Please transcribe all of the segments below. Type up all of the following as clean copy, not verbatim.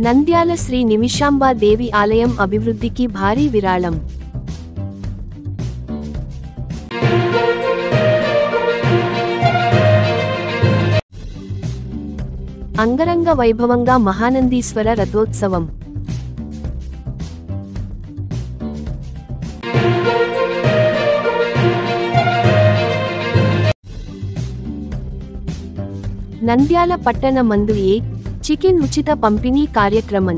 నంద్యాల శ్రీ నిమిషాంబా దేవి ఆలయం అభివృద్ధికి భారీ విరాళం. అంగరంగ వైభవంగా మహానందీశ్వర రథోత్సవం. నంద్యాల పట్టణ మందు చికెన్ ఉచిత పంపిణీ కార్యక్రమం.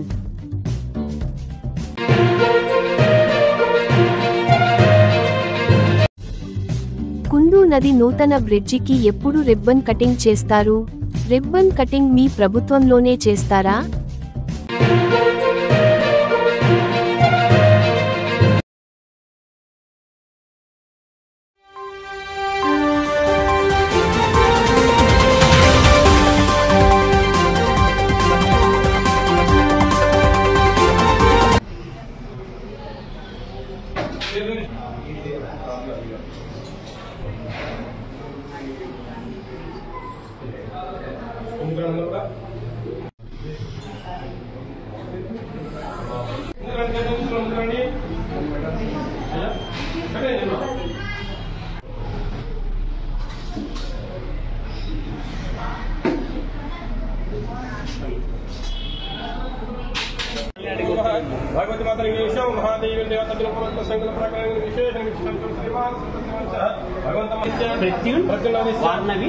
కుందు నది నూతన బ్రిడ్జికి ఎప్పుడు రిబ్బన్ కటింగ్ చేస్తారు? రిబ్బన్ కటింగ్ మీ ప్రభుత్వంలోనే చేస్తారా? भगवती माता निमेषं महादेवी देवता दिनोपमंत संकल्प प्रकार विशेष निमिषं श्रीमान सत्संगवंशः भगवंत मत्स्य प्रत्युन वार्णवी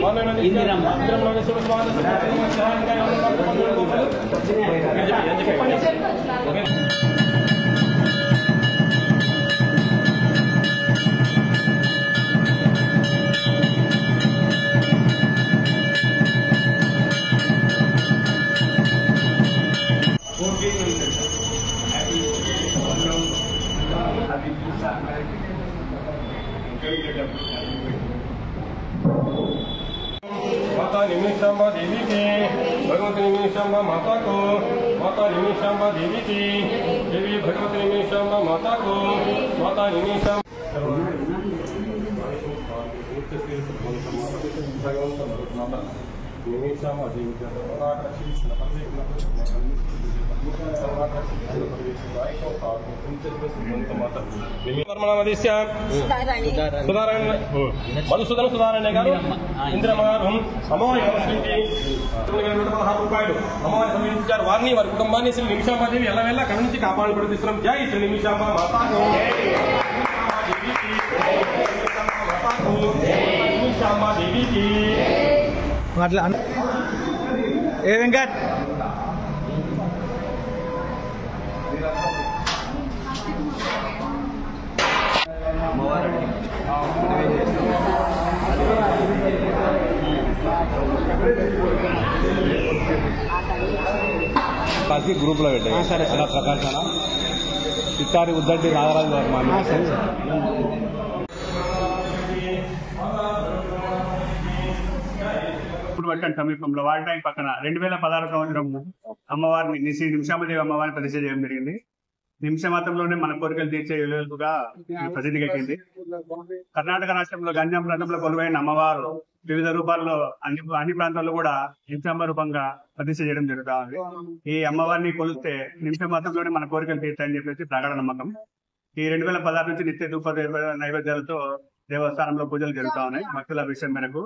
इंदिरम्म सुभस्वाद माता निमिषांबा देवी की भगवती निमिषांबा माता को माता निमिषांबा देवी की देवी भगवती निमिषांबा माता को माता निमिषांबा మధుసూదన సుధారాణ్య గారు ఇందిరమ్మ గారు అమ్మవారి రూపాయలు అమ్మవారి సమర్పించారు. వారిని వారి కుటుంబాన్ని శ్రీ నిమిషాంబాదేవి ఎల్లవేళ కళ్ళ నుంచి కాపాడు పడుతున్నాం. జై శ్రీ నిమిషాంబా మాతాకు నిమిషాంబాదేవికి ఏ వెంకట్ కాసి గ్రూప్లో పెట్టాయి. అలా ప్రకాశన చిత్తారి ఉద్దడ్డి నాగరాజు గారు మా పట్టణ సమీపంలో వాల్ ట్యాంక్ పక్కన 2016 సంవత్సరం అమ్మవారిని శ్రీ నిమిషాంబదేవి అమ్మవారిని ప్రతిష్ఠ చేయడం జరిగింది. నిమిషమాత్రంలోనే మన కోరికలు తీర్చే విలువలుగా ప్రసిద్ధికి ఎక్కింది. కర్ణాటక రాష్ట్రంలో గంజాం రథంలో కొలువైన అమ్మవారు వివిధ రూపాల్లో అన్ని ప్రాంతాల్లో కూడా నిమిషాంబ రూపంగా ప్రతిష్ఠ చేయడం జరుగుతా ఉంది. ఈ అమ్మవారిని కొలిస్తే నిమిషమాత్రంలోనే మన కోరికలు తీర్చాయని చెప్పేసి ప్రగాఢ నమ్మకం. ఈ 2016 నుంచి నిత్య ధూప నైవేద్యాలతో దేవస్థానంలో పూజలు జరుగుతా ఉన్నాయి భక్తుల అభిషేకం మేరకు.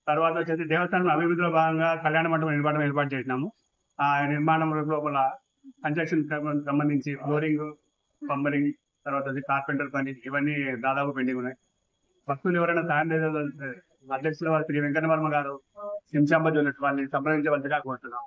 తర్వాత వచ్చేసి దేవస్థానం అభివృద్ధిలో భాగంగా కళ్యాణ మండపం ఏర్పాటు చేసినాము. ఆ నిర్మాణం లోపల కన్స్ట్రక్షన్ సంబంధించి ఫ్లోరింగ్, పంబరింగ్, తర్వాత కార్పెంటర్ పని ఇవన్నీ దాదాపు పెండింగ్ ఉన్నాయి. భక్తులు ఎవరైనా సాయం అధ్యక్షుల వారి శ్రీ వెంకట వర్మ గారు నిమిషాంబ జ్యువెలర్స్ వాళ్ళని సంప్రదించవలసిగా కోరుతున్నాం.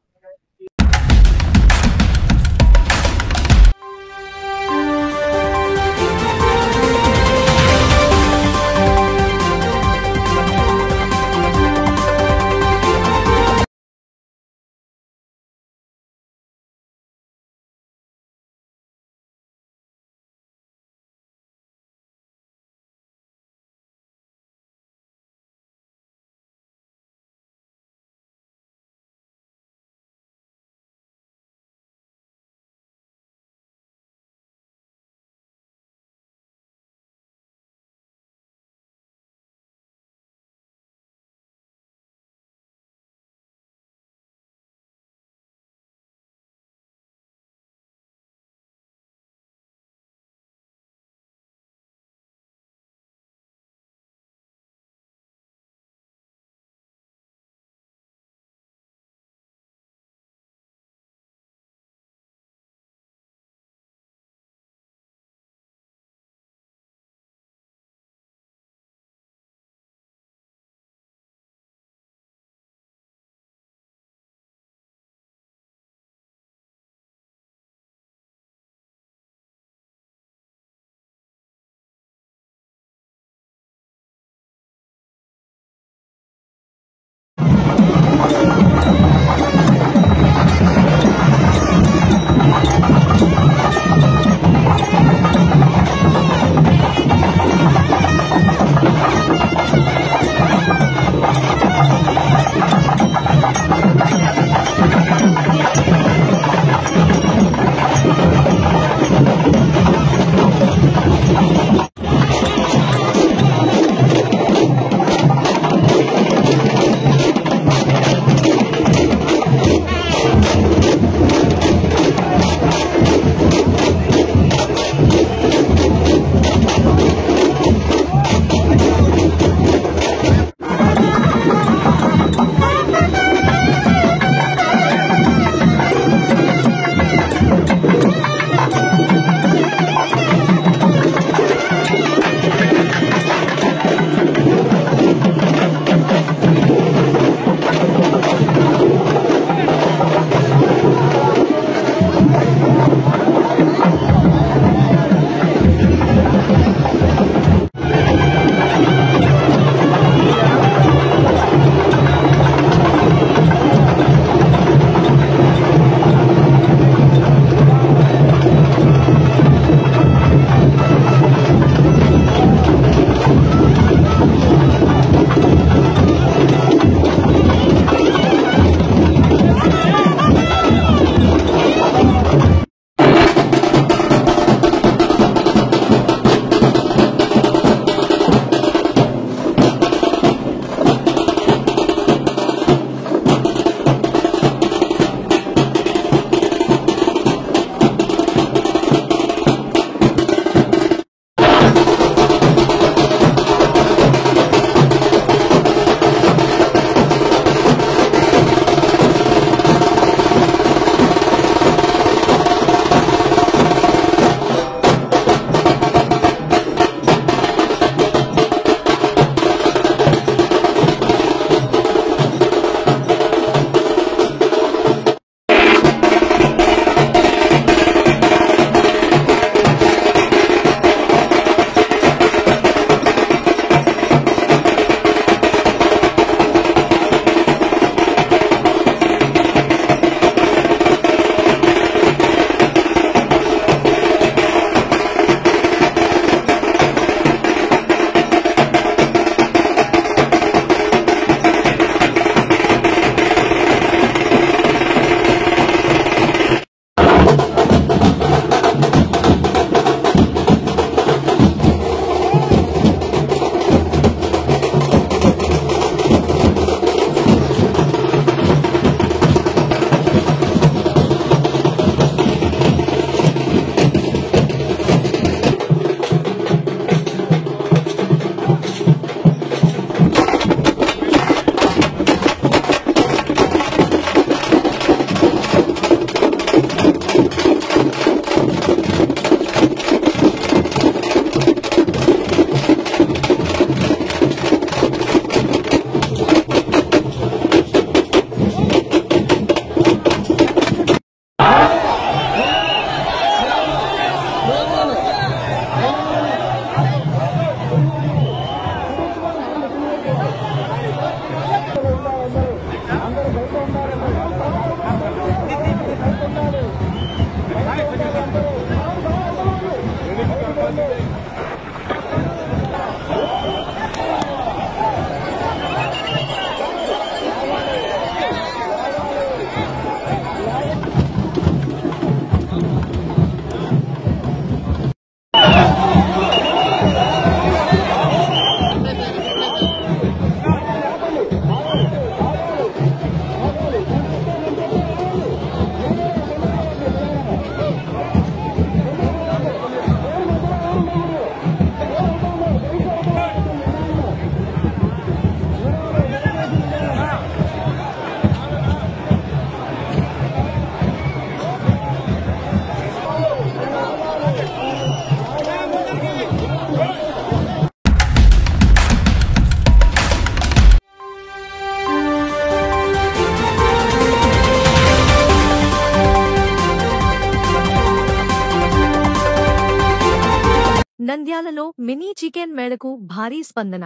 నంద్యాలలో మినీ చికెన్ మేళకు భారీ స్పందన.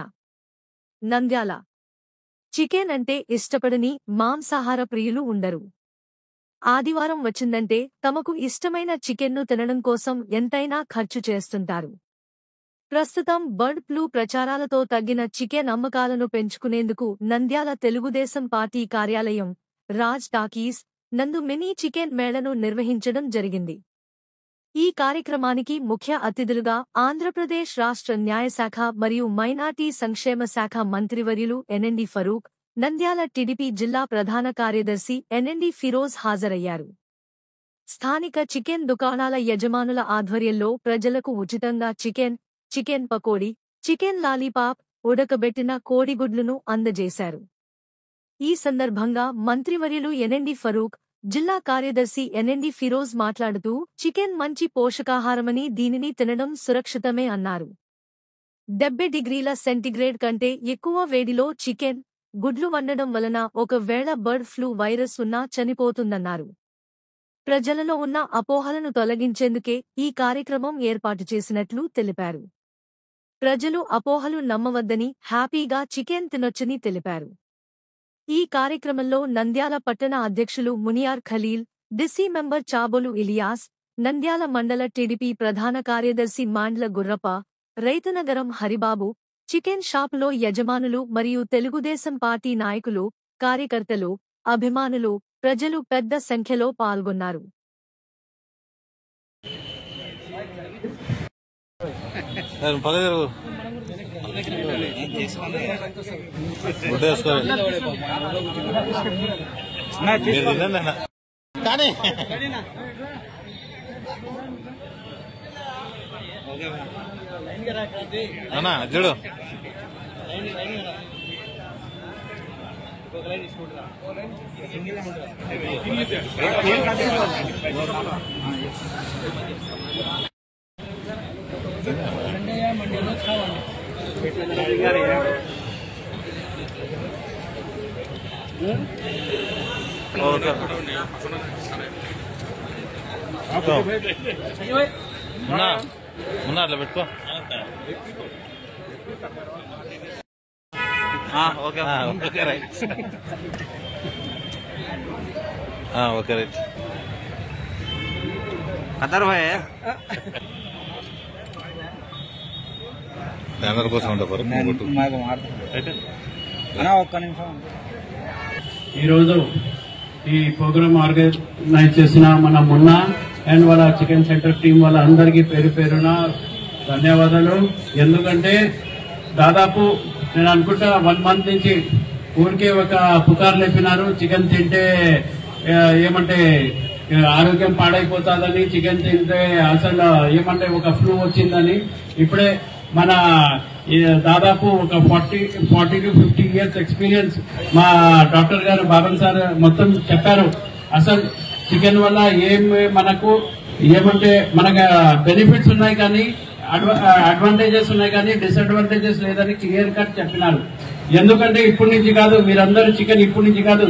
నంద్యాల చికెన్ అంటే ఇష్టపడని మాంసాహార ప్రియులు ఉండరు. ఆదివారం వచ్చిందంటే తమకు ఇష్టమైన చికెన్ను తినడం కోసం ఎంతైనా ఖర్చు చేస్తుంటారు. ప్రస్తుతం బర్డ్ ఫ్లూ ప్రచారాలతో తగ్గిన చికెన్ అమ్మకాలను పెంచుకునేందుకు నంద్యాల తెలుగుదేశం పార్టీ కార్యాలయం, రాజ్ టాకీస్ నందు మినీ చికెన్ మేళను నిర్వహించడం జరిగింది. ఈ కార్యక్రమానికి ముఖ్య అతిథులుగా ఆంధ్రప్రదేశ్ రాష్ట్ర న్యాయశాఖ మరియు మైనార్టీ సంక్షేమ శాఖ మంత్రివర్యులు ఎన్ఎండి ఫరూక్, నంద్యాల టీడీపీ జిల్లా ప్రధాన కార్యదర్శి ఎన్ఎండి ఫిరోజ్ హాజరయ్యారు. స్థానిక చికెన్ దుకాణాల యజమానుల ఆధ్వర్యంలో ప్రజలకు ఉచితంగా చికెన్ పకోడీ, చికెన్ లాలీపాప్, ఉడకబెట్టిన కోడిగుడ్లును అందజేశారు. ఈ సందర్భంగా మంత్రివర్యులు ఎన్ఎండి ఫరూక్, జిల్లా కార్యదర్శి ఎన్ఎండి ఫిరోజ్ మాట్లాడుతూ చికెన్ మంచి పోషకాహారమని దీనిని తినడం సురక్షితమే అన్నారు. 70 డిగ్రీల సెంటీగ్రేడ్ కంటే ఎక్కువ వేడిలో చికెన్, గుడ్లు వండడం వలన ఒకవేళ బర్డ్ ఫ్లూ వైరస్ ఉన్నా చనిపోతుందన్నారు. ప్రజలలో ఉన్న అపోహలను తొలగించేందుకే ఈ కార్యక్రమం ఏర్పాటు చేసినట్లు తెలిపారు. ప్రజలు అపోహలు నమ్మవద్దని, హ్యాపీగా చికెన్ తినొచ్చని తెలిపారు. ఈ కార్యక్రమంలో నంద్యాల పట్టణ అధ్యక్షులు మునియార్ ఖలీల్, డిసి మెంబర్ చాబోలు ఇలియాస్, నంద్యాల మండల టీడీపీ ప్రధాన కార్యదర్శి మాండ్ల గుర్రప్ప, రైతునగరం హరిబాబు, చికెన్ షాపులో యజమానులు మరియు తెలుగుదేశం పార్టీ నాయకులు, కార్యకర్తలు, అభిమానులు, ప్రజలు పెద్ద సంఖ్యలో పాల్గొన్నారు. చూడు మున్నా అట్లా పెట్టుకో. Okay right, okay right. అందరు అందరి కోసం ఈరోజు ఈ ప్రోగ్రామ్ ఆర్గనైజ్ చేసిన మన మున్నా అండ్ వాళ్ళ చికెన్ సెంటర్ టీం వాళ్ళ అందరికీ పేరు పేరున ధన్యవాదాలు. ఎందుకంటే దాదాపు నేను అనుకుంటా 1 month నుంచి ఊరికే ఒక పుకారు లేపినారు, చికెన్ తింటే ఏమంటే ఆరోగ్యం పాడైపోతుందని, చికెన్ తింటే అసలు ఏమంటే ఒక ఫ్లూ వచ్చిందని. ఇప్పుడే మన దాదాపు ఒక 40 to 50 years ఎక్స్పీరియన్స్ మా డాక్టర్ గారు బాబన్ సార్ మొత్తం చెప్పారు. అసలు చికెన్ వల్ల మనకు ఏమంటే మనకు బెనిఫిట్స్ ఉన్నాయి కానీ అడ్వాంటేజెస్ ఉన్నాయి కానీ డిసడ్వాంటేజెస్ లేదని క్లియర్ కట్ చెప్పినారు. ఎందుకంటే ఇప్పటి నుంచి కాదు, మీరందరూ చికెన్ ఇప్పటి నుంచి కాదు,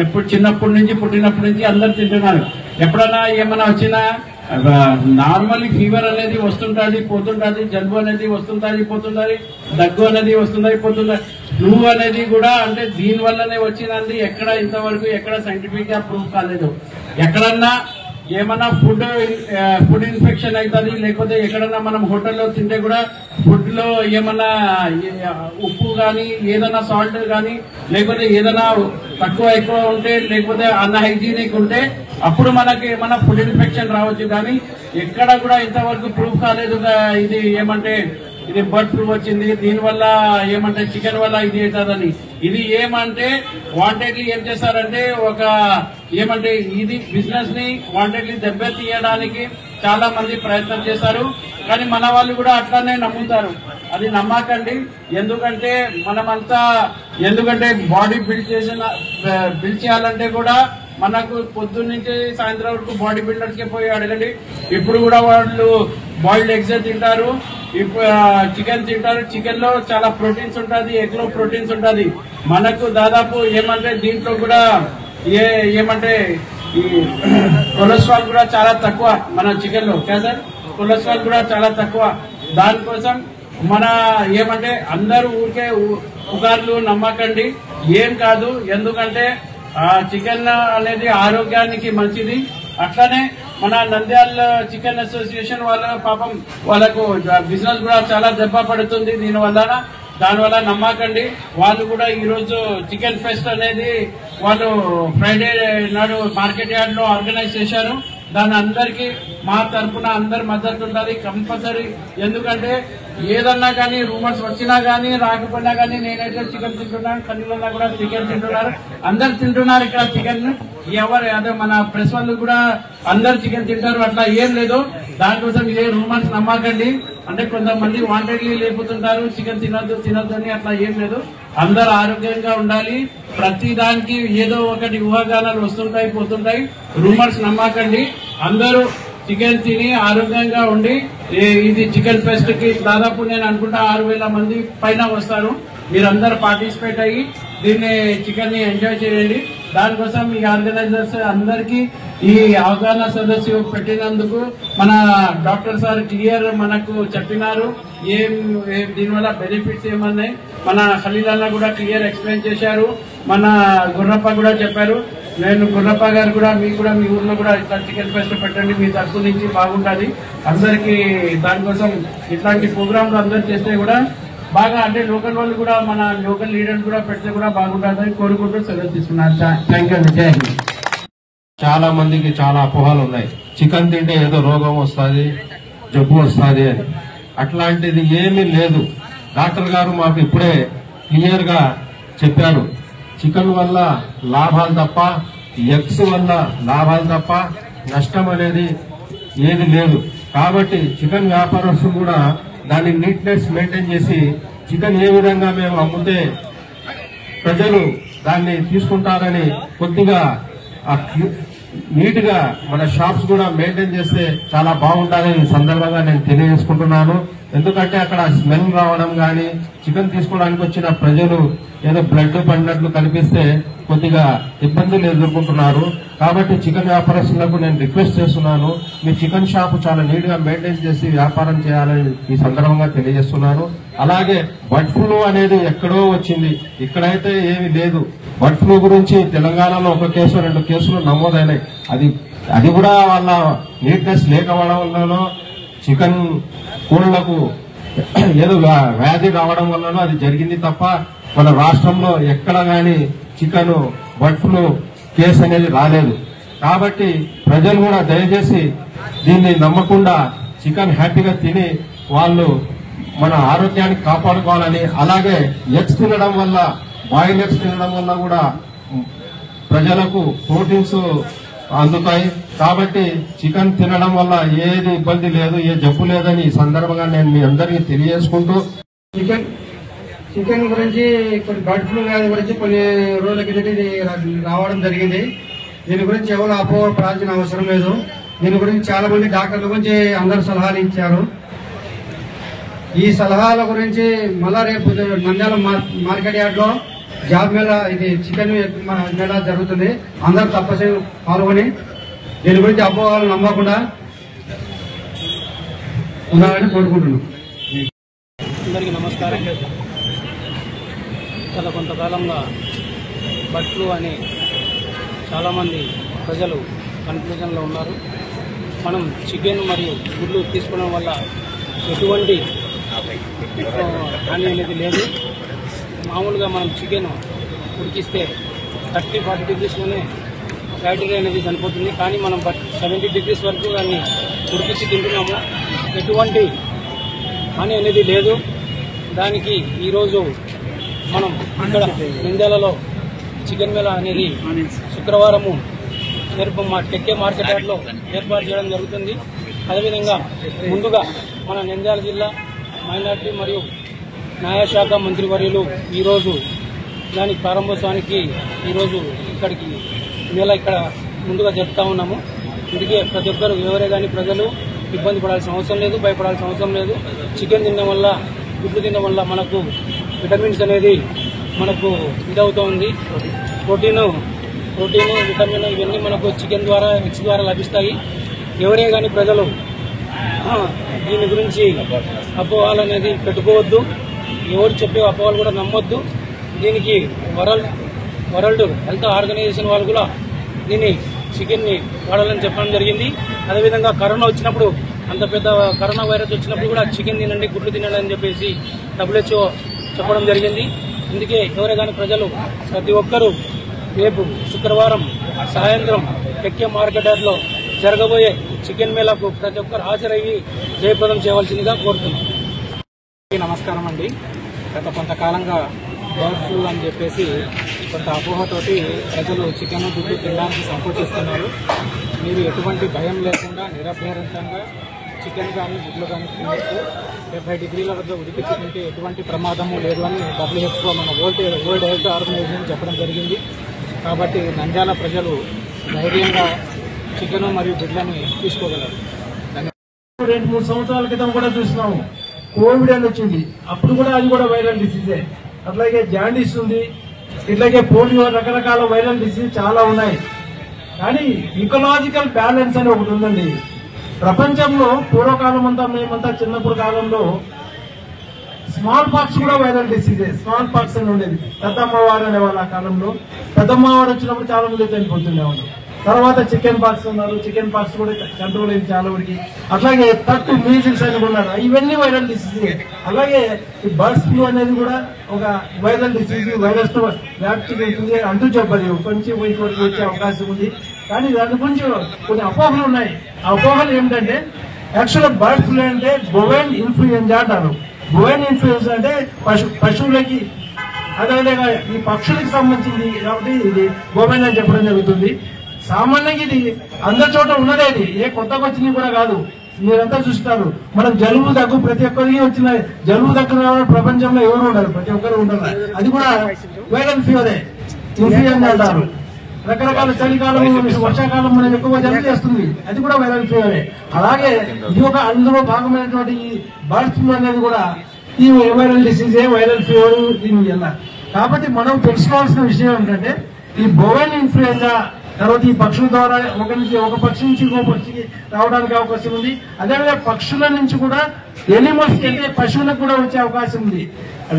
ఎప్పుడు చిన్నప్పటి నుంచి పుట్టినప్పటి నుంచి అందరు తింటున్నారు. ఎప్పుడైనా ఏమైనా వచ్చినా నార్మల్లీ ఫీవర్ అనేది వస్తుంటది పోతుంటది, జలుబు అనేది వస్తుంటది పోతుంటది, దగ్గు అనేది వస్తుంటది పోతుంటది. ఫ్లూ అనేది కూడా అంటే దీని వల్లనే వచ్చిందండి. ఎక్కడ ఇంతవరకు ఎక్కడ సైంటిఫిక్ గా ప్రూవ్ కాలేదు. ఎక్కడన్నా ఏమన్నా ఫుడ్ ఇన్ఫెక్షన్ అవుతుంది, లేకపోతే ఎక్కడన్నా మనం హోటల్లో తింటే కూడా ఫుడ్ లో ఏమన్నా ఉప్పు కానీ ఏదైనా సాల్ట్ కానీ లేకపోతే ఏదైనా తక్కువ ఎక్కువ ఉంటే లేకపోతే అన్హైజీనిక్ ఉంటే అప్పుడు మనకి ఏమన్నా ఫుడ్ ఇన్ఫెక్షన్ రావచ్చు. కానీ ఎక్కడ కూడా ఇంతవరకు ప్రూఫ్ కాలేదు ఇది ఏమంటే ఇది బర్డ్ ఫ్లూ వచ్చింది, దీనివల్ల ఏమంటే చికెన్ వల్ల ఇది అవుతుందని. ఇది ఏమంటే వాంటెడ్లీ ఏం చేస్తారంటే ఒక ఏమంటే ఇది బిజినెస్ ని వాంటెడ్లీ దెబ్బతీయడానికి చాలా మంది ప్రయత్నం చేశారు. కానీ మన వాళ్ళు కూడా అట్లానే నమ్ముతారు. అది నమ్మకండి. ఎందుకంటే మనమంతా బాడీ బిల్డ్ చేయాలంటే కూడా మనకు పొద్దున్న నుంచి సాయంత్రం వరకు బాడీ బిల్డర్స్ కి పోయి అడగండి. ఇప్పుడు కూడా వాళ్ళు బాయిల్డ్ ఎగ్స్ తింటారు, చికెన్ తింటారు. చికెన్ లో చాలా ప్రోటీన్స్ ఉంటుంది, ఎగ్ లో ప్రోటీన్స్ ఉంటుంది. మనకు దాదాపు ఏమంటే దీంట్లో కూడా ఏమంటే ఈ కొలెస్ట్రాల్ కూడా చాలా తక్కువ మన చికెన్ లో. సార్ కొలెస్ట్రాల్ కూడా చాలా తక్కువ. దానికోసం మన ఏమంటే అందరూ ఊరికే పుకార్లు నమ్మకండి, ఏం కాదు. ఎందుకంటే చికెన్ అనేది ఆరోగ్యానికి మంచిది. అట్లానే మన నంద్యాల చికెన్ అసోసియేషన్ వాళ్ళ పాపం వాళ్ళకు బిజినెస్ కూడా చాలా దెబ్బ పడుతుంది దానివల్ల నమ్మకండి. వాళ్ళు కూడా ఈ రోజు చికెన్ ఫెస్ట్ అనేది వాళ్ళు ఫ్రైడే నాడు మార్కెట్ యార్డ్ లో ఆర్గనైజ్ చేశారు. దాని అందరికీ మా తరఫున అందరి మద్దతు ఉండాలి కంపల్సరీ. ఎందుకంటే ఏదన్నా కానీ రూమర్స్ వచ్చినా గానీ రాకపోయినా గానీ నేనైతే చికెన్ తింటున్నాను, కన్నీళ్ళన్నా కూడా చికెన్ తింటున్నారు, అందరు తింటున్నారు ఇక్కడ చికెన్. ఎవరు అదే మన ప్రెస్ వాళ్ళు కూడా అందరు చికెన్ తింటారు, అట్లా ఏం లేదు. దానికోసం ఏ రూమర్స్ నమ్మకండి. అంటే కొంతమంది వాంటెడ్లీ లేపుతుంటారు చికెన్ తినొద్దు అని, అట్లా ఏం లేదు. అందరు ఆరోగ్యంగా ఉండాలి. ప్రతి దానికి ఏదో ఒకటి ఊహాగానాలు వస్తుంటాయి పోతుంటాయి, రూమర్స్ నమ్మకండి. అందరూ చికెన్ తిని ఆరోగ్యంగా ఉండి ఇది చికెన్ ఫెస్ట్ కి దాదాపు నేను అనుకుంటా 6,000 మంది పైన వస్తారు. మీరందరూ పార్టిసిపేట్ అయ్యి దీన్ని చికెన్ ని ఎంజాయ్ చేయండి. దానికోసం ఈ ఆర్గనైజర్స్ అందరికీ ఈ అవగాహన సదస్సు పెట్టినందుకు మన డాక్టర్ సార్ క్లియర్ మనకు చెప్పినారు దీనివల్ల బెనిఫిట్స్ ఏమన్నాయి. మన ఖలీల్ అన్న కూడా క్లియర్ ఎక్స్ప్లెయిన్ చేశారు. మన గుర్రప్ప కూడా చెప్పారు. నేను గుర్రప్ప గారు కూడా మీ ఊర్లో కూడా ఇట్లా చికెన్ ఫెస్ట్ పెట్టండి, మీ తరఫు నుంచి బాగుంటుంది అందరికి. దానికోసం ఇట్లాంటి ప్రోగ్రాంలు అందరు చేస్తే కూడా బాగా, అంటే లోకల్ వాళ్ళు కూడా మన లోకల్ లీడర్స్ కూడా పెడితే కూడా బాగుంటుందని కోరుకుంటూ సెలవు తీసుకున్నారు. Thank you. జై హింద్. చాలా మందికి చాలా అపోహలు ఉన్నాయి. చికెన్ తింటే ఏదో రోగం వస్తుంది, జబ్బు వస్తుంది అని. అట్లాంటిది ఏమీ లేదు. డాక్టర్ గారు మాకు ఇప్పుడే క్లియర్ గా చెప్పారు. చికెన్ వల్ల లాభాలు తప్ప, ఎగ్స్ వల్ల లాభాలు తప్ప నష్టం అనేది ఏది లేదు. కాబట్టి చికెన్ వ్యాపారస్తులు కూడా దాని నీట్నెస్ మెయింటైన్ చేసి చికెన్ ఏ విధంగా మేము అమ్ముతే ప్రజలు దాన్ని తీసుకుంటారని కొద్దిగా నీట్ గా మన షాప్స్ కూడా మెయింటైన్ చేస్తే చాలా బాగుంటుందని ఈ సందర్భంగా నేను తెలియజేసుకుంటున్నాను. ఎందుకంటే అక్కడ స్మెల్ రావడం గానీ, చికెన్ తీసుకోవడానికి వచ్చిన ప్రజలు ఏదో బ్లడ్ పడినట్లు కనిపిస్తే కొద్దిగా ఇబ్బందులు ఎదుర్కొంటున్నారు. కాబట్టి చికెన్ వ్యాపారస్తులకు నేను రిక్వెస్ట్ చేస్తున్నాను, మీ చికెన్ షాప్ చాలా నీట్ గా మెయింటైన్ చేసి వ్యాపారం చేయాలని ఈ సందర్భంగా తెలియజేస్తున్నాను. అలాగే బర్డ్ ఫ్లూ అనేది ఎక్కడో వచ్చింది, ఇక్కడైతే ఏమీ లేదు. బర్డ్ ఫ్లూ గురించి తెలంగాణలో 1 కేసు 2 కేసులు నమోదైనాయి. అది కూడా వాళ్ళ నీట్నెస్ లేకపోవడం వల్లనో, చికెన్ కూరలకు ఏదో వ్యాధి రావడం వల్లనో అది జరిగింది తప్ప మన రాష్ట్రంలో ఎక్కడ గాని చికెన్ బర్డ్ ఫ్లూ కేసు అనేది రాలేదు. కాబట్టి ప్రజలు కూడా దయచేసి దీన్ని నమ్మకుండా చికెన్ హ్యాపీగా తిని వాళ్ళు మన ఆరోగ్యాన్ని కాపాడుకోవాలని, అలాగే ఎగ్స్ తినడం వల్ల, బాయిల్ ఎగ్స్ తినడం వల్ల కూడా ప్రజలకు ప్రోటీన్స్ అందుతాయి. కాబట్టి చికెన్ తినడం వల్ల ఏది ఇబ్బంది లేదు, ఏ జబ్బు లేదని ఈ సందర్భంగా నేను మీ అందరికీ తెలియజేసుకుంటూ, చికెన్ గురించి కొన్ని బర్డ్ ఫ్లూ వ్యాధి గురించి కొన్ని రోజుల కిందట రావడం జరిగింది. దీని గురించి ఎవరు అపోహపడాల్సిన అవసరం లేదు. దీని గురించి చాలా మంది డాక్టర్ల గురించి అందరు సలహాలు ఇచ్చారు. ఈ సలహాల గురించి మళ్ళా రేపు నంద్యాల మార్కెట్ యార్డ్ లో జాబ్ మేళా, ఇది చికెన్ మేళా జరుగుతుంది. అందరూ తప్పనిసరి పాల్గొని దీని గురించి అపోహలు నమ్మకుండా ఉండాలని కోరుకుంటున్నాం. అందరికీ నమస్కారం. గత కొంతకాలంగా బర్డ్ ఫ్లూ అని చాలామంది ప్రజలు కన్ఫ్యూజన్లో ఉన్నారు. మనం చికెన్ మరియు గుడ్లు తీసుకోవడం వల్ల ఎటువంటి హాని అనేది లేదు. మామూలుగా మనం చికెన్ ఉడికిస్తే 30-40 డిగ్రీస్లోనే బ్యాక్టీరియా అనేది చనిపోతుంది. కానీ మనం 70 డిగ్రీస్ వరకు దాన్ని ఉడికించి తింటున్నాము, ఎటువంటి హాని అనేది లేదు. దానికి ఈరోజు మనం ఇక్కడ నంద్యాలలో చికెన్ మేళా అనేది శుక్రవారము టెక్కే మార్కెట్ యార్డ్లో ఏర్పాటు చేయడం జరుగుతుంది. అదేవిధంగా ముందుగా మన నంద్యాల జిల్లా మైనార్టీ మరియు న్యాయశాఖ మంత్రివర్యులు ఈరోజు దానికి ప్రారంభోత్సవానికి ఈరోజు ఇక్కడికి మేళా ఇక్కడ ముందుగా జరుపుతా ఉన్నాము. అందుకే ప్రతి ఒక్కరు ఎవరే కానీ ప్రజలు ఇబ్బంది పడాల్సిన అవసరం లేదు, భయపడాల్సిన అవసరం లేదు. చికెన్ తినడం వల్ల, గుడ్లు తినడం వల్ల మనకు విటమిన్స్ అనేది మనకు ఇదవుతోంది. ప్రోటీను, విటమిన్ ఇవన్నీ మనకు చికెన్ ద్వారా, ఎగ్స్ ద్వారా లభిస్తాయి. ఎవరే కానీ ప్రజలు దీని గురించి అపోహలు అనేది పెట్టుకోవద్దు. ఎవరు చెప్పే అపోహలు కూడా నమ్మొద్దు. దీనికి వరల్డ్ హెల్త్ ఆర్గనైజేషన్ వాళ్ళు కూడా దీన్ని చికెన్ని వాడాలని చెప్పడం జరిగింది. అదేవిధంగా కరోనా వచ్చినప్పుడు, అంత పెద్ద కరోనా వైరస్ వచ్చినప్పుడు కూడా చికెన్ తినండి, గుడ్లు తినండి అని చెప్పేసి WHO చెప్పడం జరిగింది. అందుకే ఎవరే కానీ ప్రజలు ప్రతి ఒక్కరూ రేపు శుక్రవారం సాయంత్రం టెక్కే మార్కెట్ యార్డ్లో జరగబోయే చికెన్ మేళాకు ప్రతి ఒక్కరు హాజరయ్యి జయప్రదం చేయవలసిందిగా కోరుతున్నాం. నమస్కారం అండి. గత కొంతకాలంగా బర్డ్ ఫ్లూ అని చెప్పేసి కొంత అపోహతోటి ప్రజలు చికెన్ గుడ్లు తినడానికి సంకోచిస్తున్నారు. మీరు ఎటువంటి భయం లేకుండా నిరభ్యంతరంగా చికెన్ కానీ గుడ్లు కానీ తినవచ్చు. 70 డిగ్రీల వద్ద ఉడికించి తింటే ఎటువంటి ప్రమాదము లేదు అని WHO మన వరల్డ్ హెల్త్ ఆర్గనైజేషన్ చెప్పడం జరిగింది. కాబట్టి నంద్యాల ప్రజలు ధైర్యంగా చికెన్ మరియు గుడ్లని తీసుకోగలరు. 2-3 సంవత్సరాల క్రితం కూడా చూసినాము, కోవిడ్ అని వచ్చింది. అప్పుడు కూడా అది కూడా వైరల్ డిసీజే. అట్లాగే జాండీస్ ఉంది, ఇట్లాగే పోలియో, రకరకాల వైరల్ డిసీజ్ చాలా ఉన్నాయి. కానీ ఇకలాజికల్ బ్యాలెన్స్ అని ఒకటి ఉందండి. ప్రపంచంలో పూర్వకాలం అంతా, మేమంతా చిన్నప్పుడు కాలంలో స్మాల్ పాక్స్ కూడా వైరల్ డిసీజే. స్మాల్ పాక్స్ అని ఉండేది. పెద్దమ్మవారు అనేవాళ్ళు ఆ కాలంలో. పెద్దమ్మవారు వచ్చినప్పుడు చాలా మంది చనిపోతుండేవాళ్ళు. తర్వాత చికెన్ పాక్స్ ఉన్నారు. చికెన్ పాక్స్ కూడా కంట్రోల్ అయింది చాలా వరకు. అట్లాగే తట్టు మీజిల్స్ అని ఉన్నారు. ఇవన్నీ వైరల్ డిసీజ్. అలాగే ఈ బర్డ్స్ ఫ్లూ అనేది కూడా ఒక వైరల్ డిసీజ్. వైరస్ తో వ్యాప్తి అంటూ చెప్పదు, కొంచెం వరకు వచ్చే అవకాశం ఉంది. కానీ దాని గురించి కొన్ని అపోహలు ఉన్నాయి. ఆ అపోహలు ఏమిటంటే, యాక్చువల్గా బర్డ్ ఫ్లూ అంటే బొవైన్ ఇన్ఫ్లుయెంజా అంటారు. బొవైన్ ఇన్ఫ్లుయెంజా అంటే పశువులకి, అదేవిధంగా ఈ పక్షులకు సంబంధించింది కాబట్టి ఇది బొవైన్ అని చెప్పడం జరుగుతుంది. సామాన్యంగా ఇది అందరి చోట ఉన్నదే. ఇది ఏ కొత్తగా వచ్చింది కూడా కాదు. మీరంతా చూస్తారు, మనం జలుబు దగ్గు ప్రతి ఒక్కరికి వచ్చిన జలుబు దగ్గు ప్రపంచంలో ఎవరు ఉండరు, ప్రతి ఒక్కరు ఉండరు. అది కూడా వైరల్ ఫీవరే, ఇన్ఫ్లుయెంజా అంటారు. రకరకాల చలికాలం, వర్షాకాలం మనం ఎక్కువ జలుబు చేస్తుంది, అది కూడా వైరల్ ఫీవరే. అలాగే ఇది ఒక అందులో భాగమైనటువంటి ఈ బర్డ్ ఫ్లూ అనేది కూడా ఈ వైరల్ డిసీజే, వైరల్ ఫీవర్ దీని వల్ల. కాబట్టి మనం తెలుసుకోవాల్సిన విషయం ఏంటంటే, ఈ బొవైన్ ఇన్ఫ్లుయెంజా తర్వాత ఈ పక్షుల ద్వారా ఒక పక్షి నుంచి ఇంకో పక్షికి రావడానికి అవకాశం ఉంది. అదేవిధంగా పక్షుల నుంచి కూడా ఎనిమల్స్ అంటే పశువులకు కూడా వచ్చే అవకాశం ఉంది.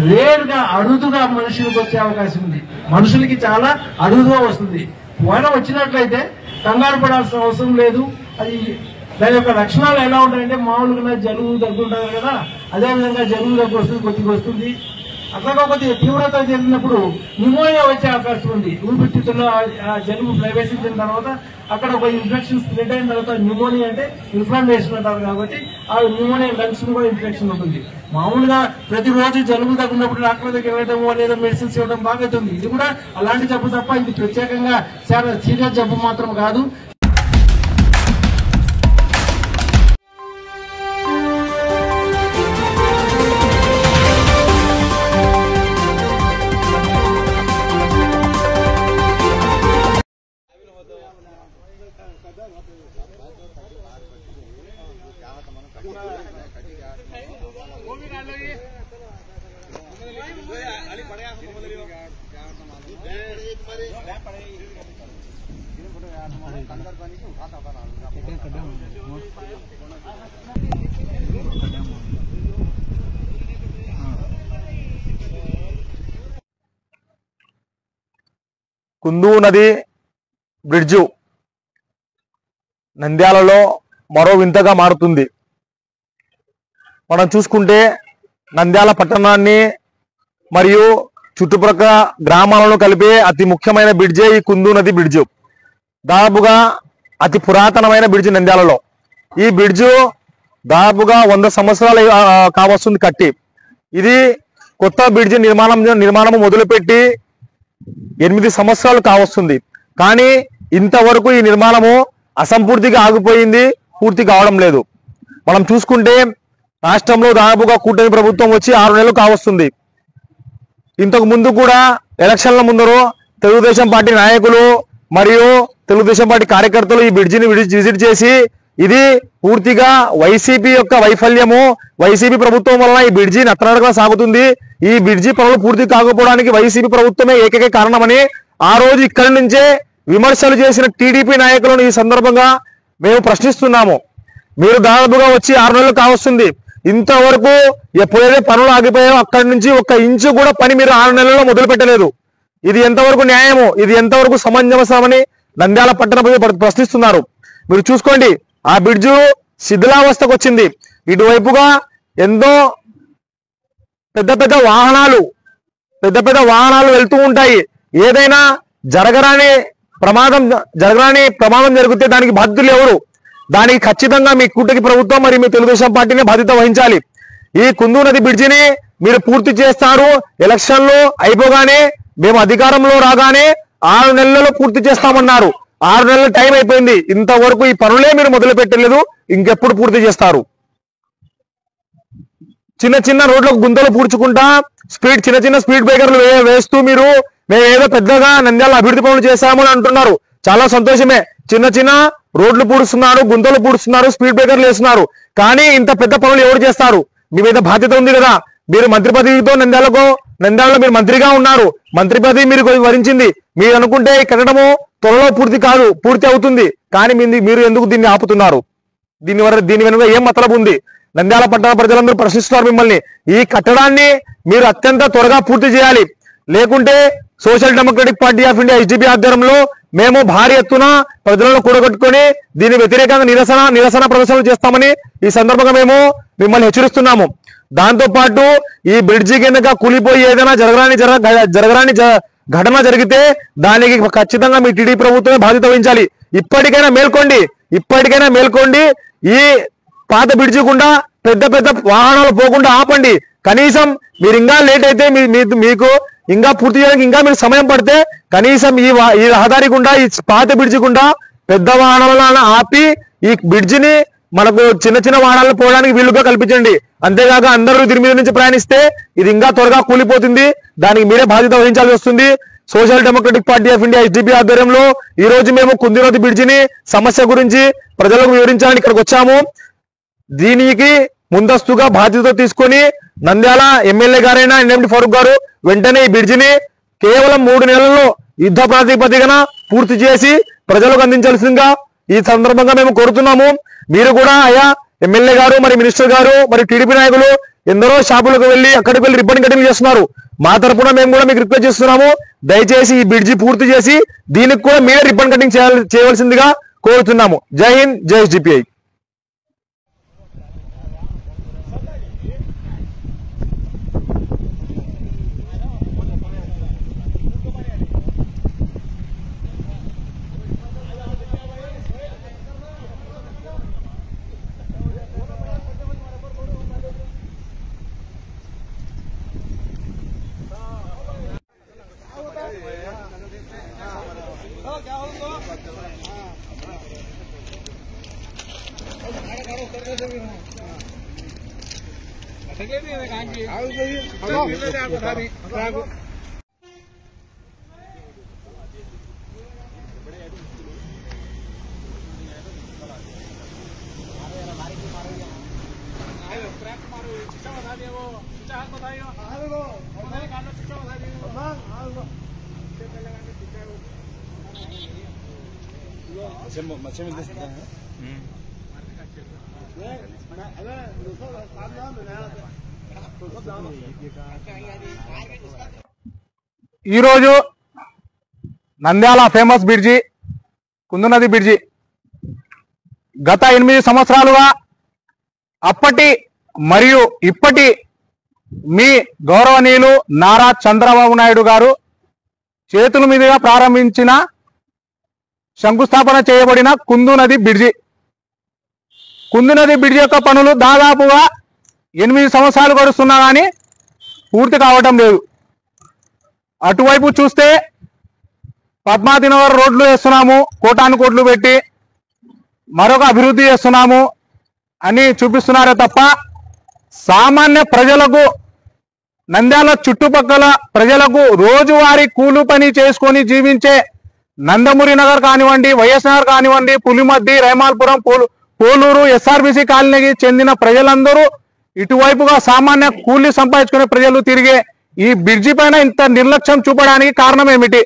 రేర్ గా, అరుదుగా మనుషులకు వచ్చే అవకాశం ఉంది. మనుషులకి చాలా అరుదుగా వస్తుంది. వైరస్ వచ్చినట్లయితే కంగారు పడాల్సిన అవసరం లేదు. అది దాని యొక్క లక్షణాలు ఎలా ఉంటాయంటే, మామూలుగా జలుబు దగ్గు ఉంటుంది కదా, అదేవిధంగా జలుబు దగ్గు వస్తుంది, కొద్దిగా వస్తుంది. అట్లాగా కొద్దిగా తీవ్రత జరిగినప్పుడు న్యూమోనియా వచ్చే అవకాశం ఉంది. ఊపిరితిత్తుల్లో ఆ జలుబు ప్రవేశించిన తర్వాత అక్కడ ఒక ఇన్ఫెక్షన్ స్ప్రెడ్ అయిన తర్వాత న్యూమోనియా అంటే ఇన్ఫ్లమేషన్ అంటారు. కాబట్టి ఆ న్యూమోనియా లంగ్స్ కూడా ఇన్ఫెక్షన్ ఉంటుంది. మామూలుగా ప్రతిరోజు జలుబు తగ్గినప్పుడు డాక్టర్ దగ్గర వెళ్ళడం లేదా మెడిసిన్స్ ఇవ్వడం బాగుంటుంది. ఇది కూడా అలాంటి జబ్బు తప్ప ఇది ప్రత్యేకంగా చాలా సీరియస్ జబ్బు మాత్రం కాదు. కుందు నది బ్రిడ్జు నంద్యాలలో మరో వింతగా మారుతుంది. మనం చూసుకుంటే నంద్యాల పట్టణాన్ని మరియు చుట్టుప్రక్కల గ్రామాలను కలిపే అతి ముఖ్యమైన బ్రిడ్జే ఈ కుందు నది బ్రిడ్జు. దాదాపుగా అతి పురాతనమైన బ్రిడ్జి నంద్యాలలో. ఈ బ్రిడ్జు దాదాపుగా 100 సంవత్సరాలు కావస్తుంది కట్టి. ఇది కొత్త బ్రిడ్జి నిర్మాణం మొదలుపెట్టి 8 సంవత్సరాలు కావస్తుంది. కానీ ఇంతవరకు ఈ నిర్మాణము అసంపూర్తిగా ఆగిపోయింది, పూర్తి కావడం లేదు. మనం చూసుకుంటే రాష్ట్రంలో దాదాపుగా కూటమి ప్రభుత్వం వచ్చి 6 నెలలు కావస్తుంది. ఇంతకు ముందు కూడా ఎలక్షన్ల ముందరు తెలుగుదేశం పార్టీ నాయకులు మరియు తెలుగుదేశం పార్టీ కార్యకర్తలు ఈ బ్రిడ్జిని విజిట్ చేసి, ఇది పూర్తిగా వైసీపీ యొక్క వైఫల్యము, వైసీపీ ప్రభుత్వం వలన ఈ బ్రిడ్జి నత్తనడకగా సాగుతుంది, ఈ బ్రిడ్జి పనులు పూర్తి కాకపోవడానికి వైసీపీ ప్రభుత్వమే ఏకైక కారణమని ఆ రోజు ఇక్కడి నుంచే విమర్శలు చేసిన టీడీపీ నాయకులను ఈ సందర్భంగా మేము ప్రశ్నిస్తున్నాము. మీరు దాదాపుగా వచ్చి 6 నెలలు కావస్తుంది. ఇంతవరకు ఎప్పుడైతే పనులు ఆగిపోయాయో అక్కడి నుంచి 1 ఇంచు కూడా పని మీరు 6 నెలల్లో మొదలు పెట్టలేదు. ఇది ఎంతవరకు న్యాయము, ఇది ఎంతవరకు సమంజసమని నంద్యాల పట్టణ ప్రజలు ప్రశ్నిస్తున్నారు. మీరు చూసుకోండి, ఆ బ్రిడ్జు శిథిలావస్థకు వచ్చింది. ఇటువైపుగా ఎంతో పెద్ద పెద్ద వాహనాలు వెళ్తూ ఉంటాయి. ఏదైనా జరగరాని ప్రమాదం జరిగితే దానికి బాధ్యులు ఎవరు? దానికి ఖచ్చితంగా మీ కూటమి ప్రభుత్వం మరియు మీ తెలుగుదేశం పార్టీనే బాధ్యత వహించాలి. ఈ కుందూ నది బ్రిడ్జిని మీరు పూర్తి చేస్తారు. ఎలక్షన్లు అయిపోగానే మేము అధికారంలో రాగానే 6 నెలల్లో పూర్తి చేస్తామన్నారు. 6 నెలల టైం అయిపోయింది, ఇంతవరకు ఈ పనులే మీరు మొదలు పెట్టలేదు. ఇంకెప్పుడు పూర్తి చేస్తారు? చిన్న రోడ్లకు గుంతలు పూడ్చుకుంటా చిన్న స్పీడ్ బ్రేకర్లు వేస్తూ మేము ఏదో పెద్దగా నంద్యాల అభివృద్ధి పనులు చేశామని అంటున్నారు. చాలా సంతోషమే. చిన్న రోడ్లు పూడుస్తున్నారు, గుంతలు పూడుస్తున్నారు, స్పీడ్ బ్రేకర్లు వేస్తున్నారు. కానీ ఇంత పెద్ద పనులు ఎవరు చేస్తారు? మీ మీద బాధ్యత ఉంది కదా. మీరు మంత్రి పదవితో నంద్యాలలో మీరు మంత్రిగా ఉన్నారు. మంత్రి పదవి మీరు వరించింది. మీరు అనుకుంటే కట్టడము త్వరలో పూర్తి అవుతుంది. కానీ మీరు ఎందుకు దీన్ని ఆపుతున్నారు? దీని వెనుక ఏం మతలబు ఉంది? నంద్యాల పట్టణ ప్రజలందరూ ప్రశ్నిస్తున్నారు మిమ్మల్ని. ఈ కట్టడాన్ని మీరు అత్యంత త్వరగా పూర్తి చేయాలి. లేకుంటే social democratic party of India SDP ఆధ్వర్యంలో మేము భారీ ఎత్తున ప్రజలను కూడగట్టుకొని దీని వ్యతిరేకంగా నిరసన ప్రదర్శనలు చేస్తామని ఈ సందర్భంగా మేము మిమ్మల్ని హెచ్చరిస్తున్నాము. దాంతో పాటు ఈ బ్రిడ్జి కింద కూలిపోయి ఏదైనా జరగరాని ఘటన జరిగితే దానికి ఖచ్చితంగా మీ టీడీపీ ప్రభుత్వమే బాధ్యత వహించాలి. ఇప్పటికైనా మేల్కోండి. ఈ పాత బ్రిడ్జి గుండా పెద్ద వాహనాలు పోకుండా ఆపండి. కనీసం మీరు ఇంకా లేట్ అయితే మీకు ఇంకా పూర్తి చేయడానికి ఇంకా మీరు సమయం పడితే కనీసం ఈ రహదారి గుండా, ఈ పాత బ్రిడ్జి గుండా పెద్ద వాహనాలను ఆపి ఈ బ్రిడ్జిని మనకు చిన్న వాహనాలను పోవడానికి వీలుగా కల్పించండి. అంతేగాక అందరూ దీని మీద నుంచి ప్రయాణిస్తే ఇది ఇంకా త్వరగా కూలిపోతుంది. దానికి మీరే బాధ్యత వహించాల్సి వస్తుంది. Social democratic party of India SDP ఆధ్వర్యంలో ఈ రోజు మేము కుందూ నది బ్రిడ్జిని సమస్య గురించి ప్రజలకు వివరించాలని ఇక్కడికి వచ్చాము. దీనికి ముందస్తుగా బాధ్యత తీసుకొని నంద్యాల ఎమ్మెల్యే గారైన ఎన్ఎండి ఫరూక్ గారు వెంటనే ఈ బ్రిడ్జిని కేవలం 3 నెలల్లో యుద్ధ ప్రాతిపదికన పూర్తి చేసి ప్రజలకు అందించాల్సిందిగా ఈ సందర్భంగా మేము కోరుతున్నాము. మీరు కూడా అయ్యా ఎమ్మెల్యే గారు, మరి మినిస్టర్ గారు, మరి టీడీపీ నాయకులు ఎందరో షాపులకు వెళ్ళి అక్కడికి వెళ్ళి రిబ్బన్ కటింగ్ చేస్తున్నారు. మా తరపున మేము కూడా మీకు రిక్వెస్ట్ చేస్తున్నాము, దయచేసి ఈ బ్రిడ్జి పూర్తి చేసి దీనికి కూడా మీరే రిబ్బన్ కటింగ్ చేయవలసిందిగా కోరుతున్నాము. జై హింద్, జై ఎస్డిపిఐ. ఈరోజు నంద్యాల ఫేమస్ బ్రిడ్జి కుందూ నది బ్రిడ్జి గత 8 సంవత్సరాలుగా అప్పటి మరియు ఇప్పటి మీ గౌరవనీయులు నారా చంద్రబాబు నాయుడు గారు చేతుల మీదుగా ప్రారంభించిన శంకుస్థాపన చేయబడిన కుందూ నది బ్రిడ్జి యొక్క పనులు దాదాపుగా 8 సంవత్సరాలు గడుస్తున్నా కానీ పూర్తి కావటం లేదు. అటువైపు చూస్తే పద్మావతినగర్ రోడ్లు వేస్తున్నాము, కోటాను కోట్లు పెట్టి మరొక అభివృద్ధి చేస్తున్నాము అని చూపిస్తున్నారే తప్ప సామాన్య ప్రజలకు, నంద్యాల చుట్టుపక్కల ప్రజలకు రోజువారీ కూలి పని చేసుకొని జీవించే నందమూరి నగర్ కానివ్వండి, వైఎస్ నగర్ కానివ్వండి, పులిమద్ది, రైమాల్పురం, పోలూరు, ఎస్ఆర్బిసి కాలనీకి చెందిన ప్రజలందరూ ఇటువైపుగా సామాన్య కూలీ సంపాదించుకునే ప్రజలు తిరిగే ఈ బ్రిడ్జి పైన ఇంత నిర్లక్ష్యం చూపడానికి కారణం ఏమిటి?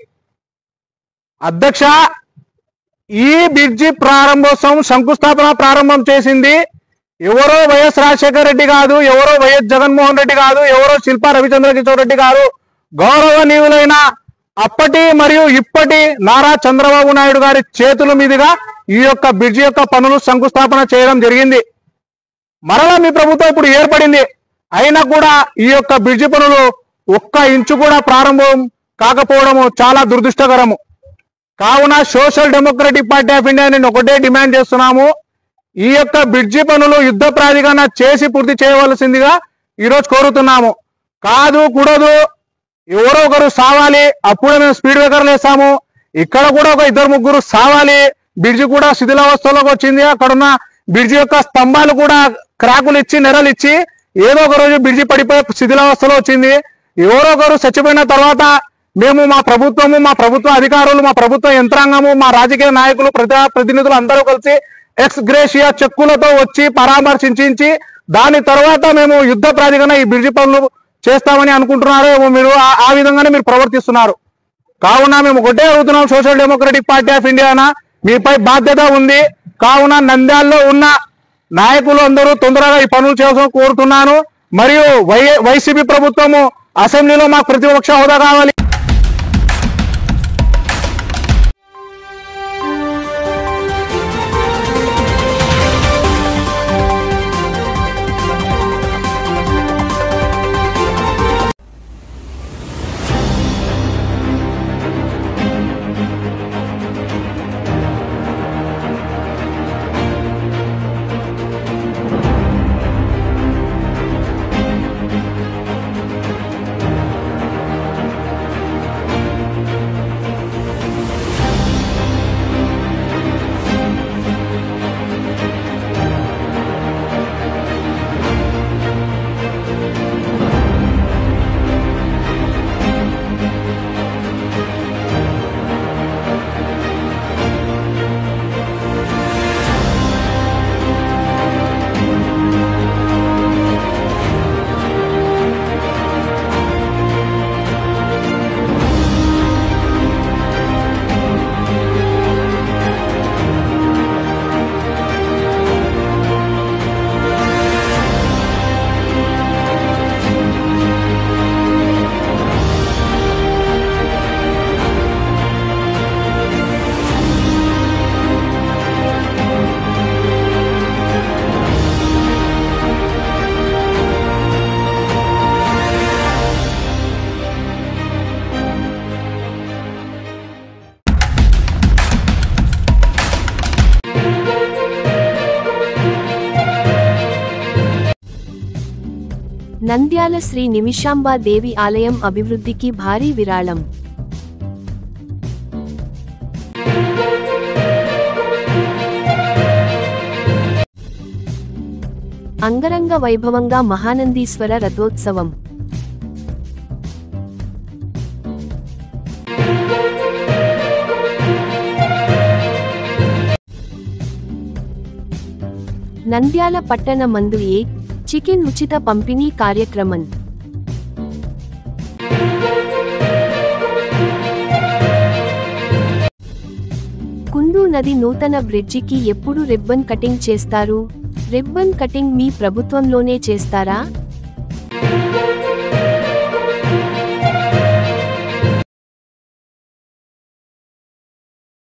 అధ్యక్ష, ఈ బ్రిడ్జి శంకుస్థాపన ప్రారంభం చేసింది ఎవరో వైఎస్ రాజశేఖర రెడ్డి కాదు, ఎవరో వైఎస్ జగన్మోహన్ రెడ్డి కాదు, ఎవరో శిల్పా రవిచంద్ర కిషోర్ రెడ్డి గారు, గౌరవనీయులైన అప్పటి మరియు ఇప్పటి నారా చంద్రబాబు నాయుడు గారి చేతుల మీదుగా ఈ యొక్క బ్రిడ్జి యొక్క పనులు శంకుస్థాపన చేయడం జరిగింది. మరలా మీ ప్రభుత్వం ఇప్పుడు ఏర్పడింది, అయినా కూడా ఈ యొక్క బ్రిడ్జి పనులు ఒక్క ఇంచు కూడా ప్రారంభం కాకపోవడము చాలా దురదృష్టకరము. కావున social democratic party of India నేను ఒకటే డిమాండ్ చేస్తున్నాము, ఈ యొక్క బ్రిడ్జి పనులు యుద్ధ ప్రాతిపదికన చేసి పూర్తి చేయవలసిందిగా ఈరోజు కోరుతున్నాము. కాదు కూడదు, ఎవరో ఒకరు సావాలి, అప్పుడే మేము స్పీడ్ బ్రేకర్లు వేస్తాము, ఇక్కడ కూడా ఒక 2-3 సావాలి. బ్రిడ్జి కూడా శిథిలావస్థలోకి వచ్చింది, అక్కడున్న బ్రిడ్జి యొక్క స్తంభాలు కూడా క్రాకులు ఇచ్చి నెరలు ఇచ్చి ఏదో ఒక రోజు బ్రిడ్జి పడిపోయి శిథిలావస్థలో వచ్చింది. ఎవరో ఒకరు చచ్చిపోయిన తర్వాత మేము మా ప్రభుత్వము, మా ప్రభుత్వ అధికారులు, మా ప్రభుత్వ యంత్రాంగము, మా రాజకీయ నాయకులు, ప్రతినిధులు అందరూ కలిసి ఎక్స్ గ్రేషియా చెక్కులతో వచ్చి పరామర్శించి దాని తర్వాత మేము యుద్ధ ప్రాతిపదికన ఈ బ్రిడ్జి పనులు చేస్తామని అనుకుంటున్నారో మీరు ఆ విధంగానే మీరు ప్రవర్తిస్తున్నారు. కావున మేము ఒకటే అడుగుతున్నాం, social democratic party of Indiana మీపై బాధ్యత ఉంది. కావున నంద్యాలలో ఉన్న నాయకులు అందరూ తొందరగా ఈ పనులు చేయాలని కోరుతున్నాను. మరియు వైసీపీ ప్రభుత్వము అసెంబ్లీలో మాకు ప్రతిపక్ష హోదా కావాలి. నంద్యాల శ్రీ నిమిషాంబా దేవి ఆలయం అభివృద్ధికి భారీ విరాళం. అంగరంగ వైభవంగా మహానందీశ్వర రథోత్సవం. నంద్యాల పట్టణ మందు చికెన్ ఉచిత పంపిణీ కార్యక్రమం. కుందూ నది నూతన బ్రిడ్జికి ఎప్పుడు రిబ్బన్ కటింగ్ చేస్తారు? రిబ్బన్ కటింగ్ మీ ప్రభుత్వంలోనే చేస్తారా?